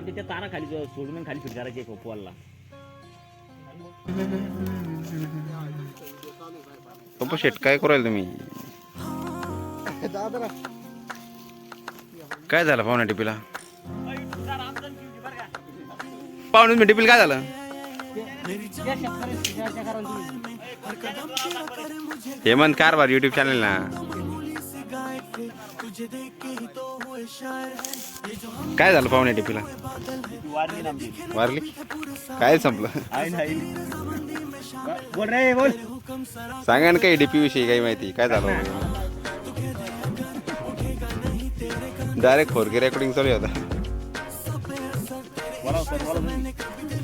आपल्या त्या तारा खाली सोडून खाली फिट करायचे पोलला. पप्पा शेट काय करायला तुम्ही? काय झालं पाहुण्या टिपीला? पाहुणे टिपीला काय झालं? हेमंत कारभार युट्यूब चॅनल ना. काय झालं पाहुण्या टिपीला? वारली? काय संपलं? बोल रे बोल. सांगा ना काही डीपी विषयी काही माहिती. काय झालं? डायरेक्ट 4K रेकॉर्डिंग चालू होता.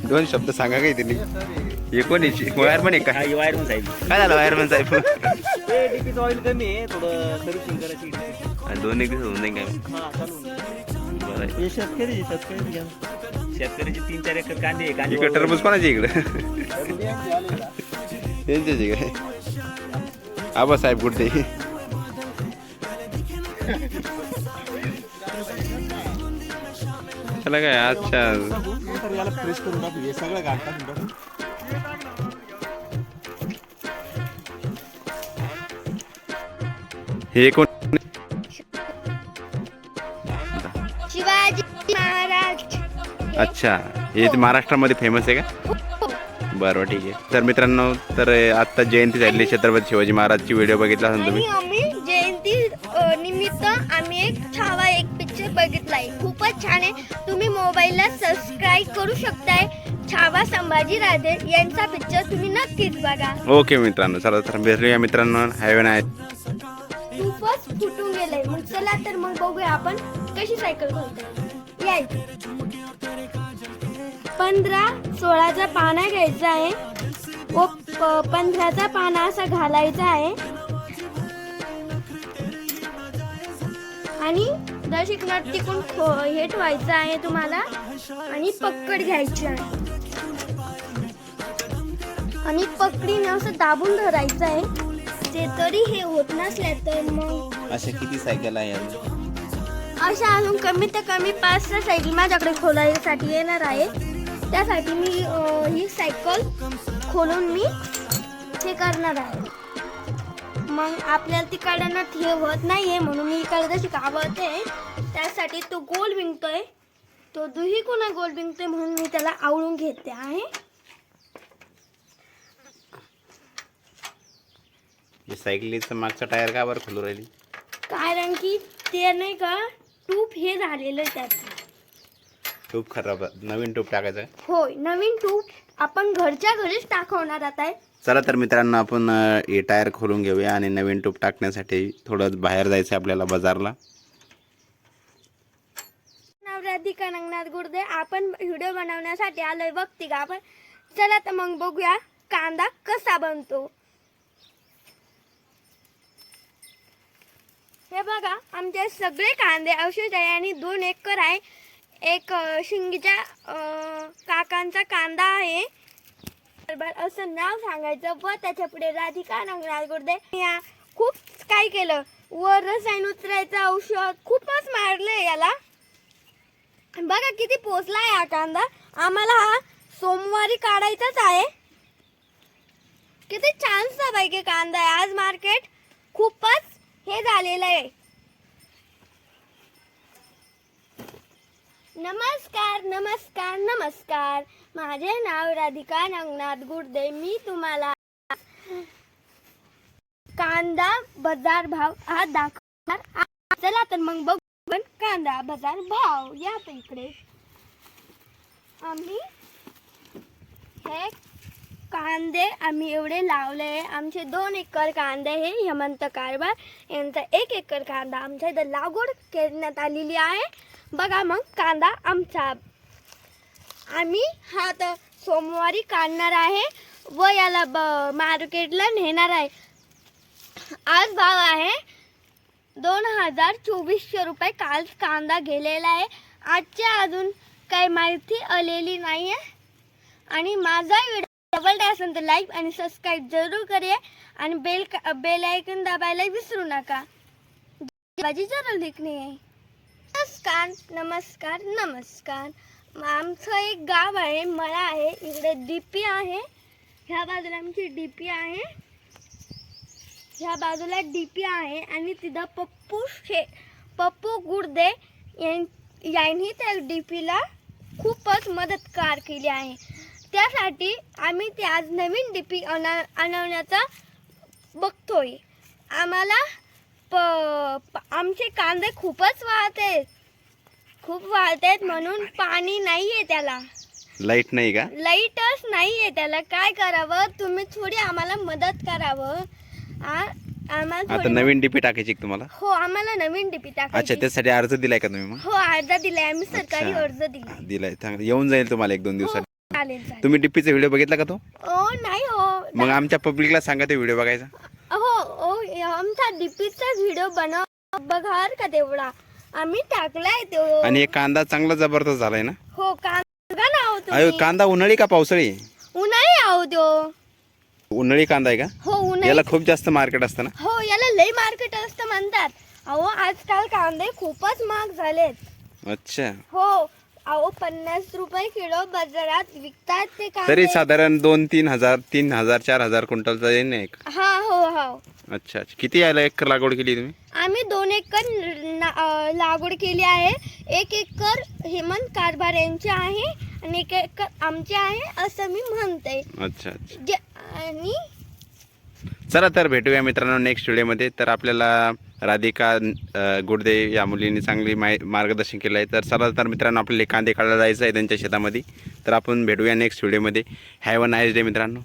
दोन शब्द सांगा काही तरी. हे कोण वायरमन आहे का? वायरमन साहेब. काय झालं वायरमन साहेब? डीपीचं ऑइल कमी आहे, थोडं सर्व्हिसिंग करायची. 2-1 दिवस होऊन जाईल काय? शेतकऱ्याचे 3-4 एकर कांदे इकडे टरबूज कोणाचे इकडे? त्यांच्याच काय? आबा साहेब कुठे? चला काय अच्छा हे कोण? शिवाजी महाराज. अच्छा, हे महाराष्ट्रामध्ये फेमस आहे का? बरं ठीक आहे. तर मित्रांनो, तर आता जयंती झालेली छत्रपती शिवाजी महाराजची व्हिडिओ बघितला असेल तुम्ही. आम्ही जयंती निमित्त आम्ही एक छावा एक पिक्चर बघितलाय. खूपच छान आहे. तुम्ही मोबाईलला सबस्क्राईब करू शकताय. छावा संभाजी राजे यांचा पिक्चर तुम्ही नक्कीच बघा. ओके मित्रांनो, चला तर भेटूया मित्रांनो. Have a nice. खूपच फुटून गेलंय. मग चला तर मग बघूया आपण कशी सायकल घालतो. याय 15-16चा पाना घ्यायचा आहे व 15चा पाना असा घालायचा आहे आणि दर्शक नट तिकून हे ठेवायचं आहे तुम्हाला आणि पकड घ्यायची आहे आणि पकडीने असं दाबून धरायचं आहे. ते तरी हे होत नसले तर मग अशा किती सायकल आहे? अशा अजून कमीत कमी 5-6 सायकल माझ्याकडे खोलायसाठी येणार आहे. त्यासाठी मी ही सायकल खोलून मी हे करणार आहे. मग आपल्याला तिकडनं हे होत नाहीये म्हणून मी इकडे जशी कावळते त्यासाठी तो गोल विंगतोय. तो दुही कोणा गोल विंगतोय म्हणून मी त्याला आवळून घेते आहे. सायकलीचं मागचा टायर का बरं खोलू राहिली? कारण की ते नाही का ट्यूब हे झालेलं आहे त्याचं. ट्यूब खराब, नवीन ट्यूब टाकायचं. होय, नवीन ट्यूब आपण घरच्या घरीच टाकवणार आता. चला तर मित्रांनो, आपण हे टायर खोलून घेऊया आणि नवीन ट्यूब टाकण्यासाठी थोडं बाहेर जायचं आपल्याला बाजारला. राधिका नंगनाथ गुर्दे. आपण व्हिडिओ बनवण्यासाठी आलोय बघती का आपण. चला तर मग बघूया कांदा कसा बनतो. हे बघा आमचे सगळे कांदे अवशेष आहे आणि 2 एकर आहे. एक शिंगीच्या काकांचा कांदा आहे असं नाव सांगायचं व त्याच्या पुढे राधिका नंगनाथ गुर्दे. या खूप काय केलं, वर रसायन उतरायचं औषध खूपच मारलंय याला. बघा किती पोचला आहे हा कांदा. आम्हाला हा सोमवारी काढायचाच आहे. किती छानसा पैकी कांदा आहे. आज मार्केट खूपच हे झालेलं आहे. नमस्कार नमस्कार नमस्कार. माझे नाव राधिका नंगनाथ गुर्दे. मी तुम्हाला कांदा बाजार भाव हा दाखवणार. चला तर मग बघू कांदा बाजार भाव. या इकडे आम्ही हे कांदे एवढे लावले. आमचे 2 एकर कांदे हे हेमंत कारभार यांचा 1 एकर कांदा आमच्या इथं लागवड करण्यात आलेली आहे. बघा मग कांदा आमचा आम्ही हा तर सोमवारी काढणार आहे व याला मार्केटला नेणार आहे. आज भाव आहे 2,2400 रुपये. काल कांदा गेलेला आहे. आजच्या अजून काही माहिती आलेली नाही आहे. आणि माझा व्हिडिओ आवडला असेल तर लाईक आणि सबस्क्राईब जरूर करूया आणि बेल आयकन दाबायला विसरू नका. बाजी जरूर लिखणे आहे. नमस्कार नमस्कार नमस्कार. आमचं एक गाव आहे, मळा आहे, इकडे डीपी आहे, ह्या बाजूला आमची डीपी आहे, ह्या बाजूला डीपी आहे आणि तिथं पप्पू गुर्दे यांनी त्या डीपीला खूपच मदतकार केली आहे. त्यासाठी आम्ही ते आज नवीन डीपी आणवण्याचा बघतोय. आम्हाला आमचे कांदे खूपच वाळतात म्हणून पाणी नाहीये, त्याला लाईट नाही का? लाईटच नाहीये, त्याला काय करावं? तुम्ही थोडी आम्हाला मदत करावं. आम्हाला आता नवीन डीपी टाकायची का तुम्हाला? हो, आम्हाला नवीन डीपी टाकायची. अच्छा, त्यासाठी अर्ज दिलाय का तुम्ही? मग हो, अर्ज दिलाय आम्ही, सरकारी अर्ज दिलाय. चांगलं, येऊन जाईल तुम्हाला 1-2 दिवसात. चालेल. तुम्ही डीपीचा व्हिडिओ बघितला का तो? नाही हो. मग आमच्या पब्लिकला सांगा ते व्हिडिओ बघायचा. हो, आमचा डीपीचा व्हिडिओ बघा का तेवढा आम्ही टाकलाय तो. आणि हे कांदा चांगला जबरदस्त झालाय ना? हो, कांदा ना हो अयो, कांदा उन्हाळी का पावसाळी? उन्हाळी आहो तो. उन्हाळी कांदा आहे का? हो, उन्हाळी. याला खूप जास्त मार्केट असतं ना? हो, याला लई मार्केट असतं म्हणतात. अहो, आजकाल कांदे खूपच महाग झालेत. अच्छा. हो, अहो 50 रुपये किलो बाजारात विकतात ते कांदे. तरी साधारण 2-3 हजार 4,000 क्विंटलचा येईल ना एक? हा, हो. अच्छा. किती यायला एकर लागवड केली तुम्ही? आम्ही 2 एकर लागवड केली आहे. 1 एकर हेमंत कारभार यांची आहे आणि 1 एकर आमची आहे असं मी म्हणते. अच्छा. आणि चला तर भेटूया मित्रांनो नेक्स्ट व्हिडिओमध्ये. तर आपल्याला राधिका गुडदे या मुलींनी चांगली मार्गदर्शन केलं आहे. तर चला तर मित्रांनो, आपल्याला कांदे काढायला जायचं आहे त्यांच्या शेतामध्ये. तर आपण भेटूया नेक्स्ट व्हिडिओमध्ये. हॅव अ नाईस डे मित्रांनो.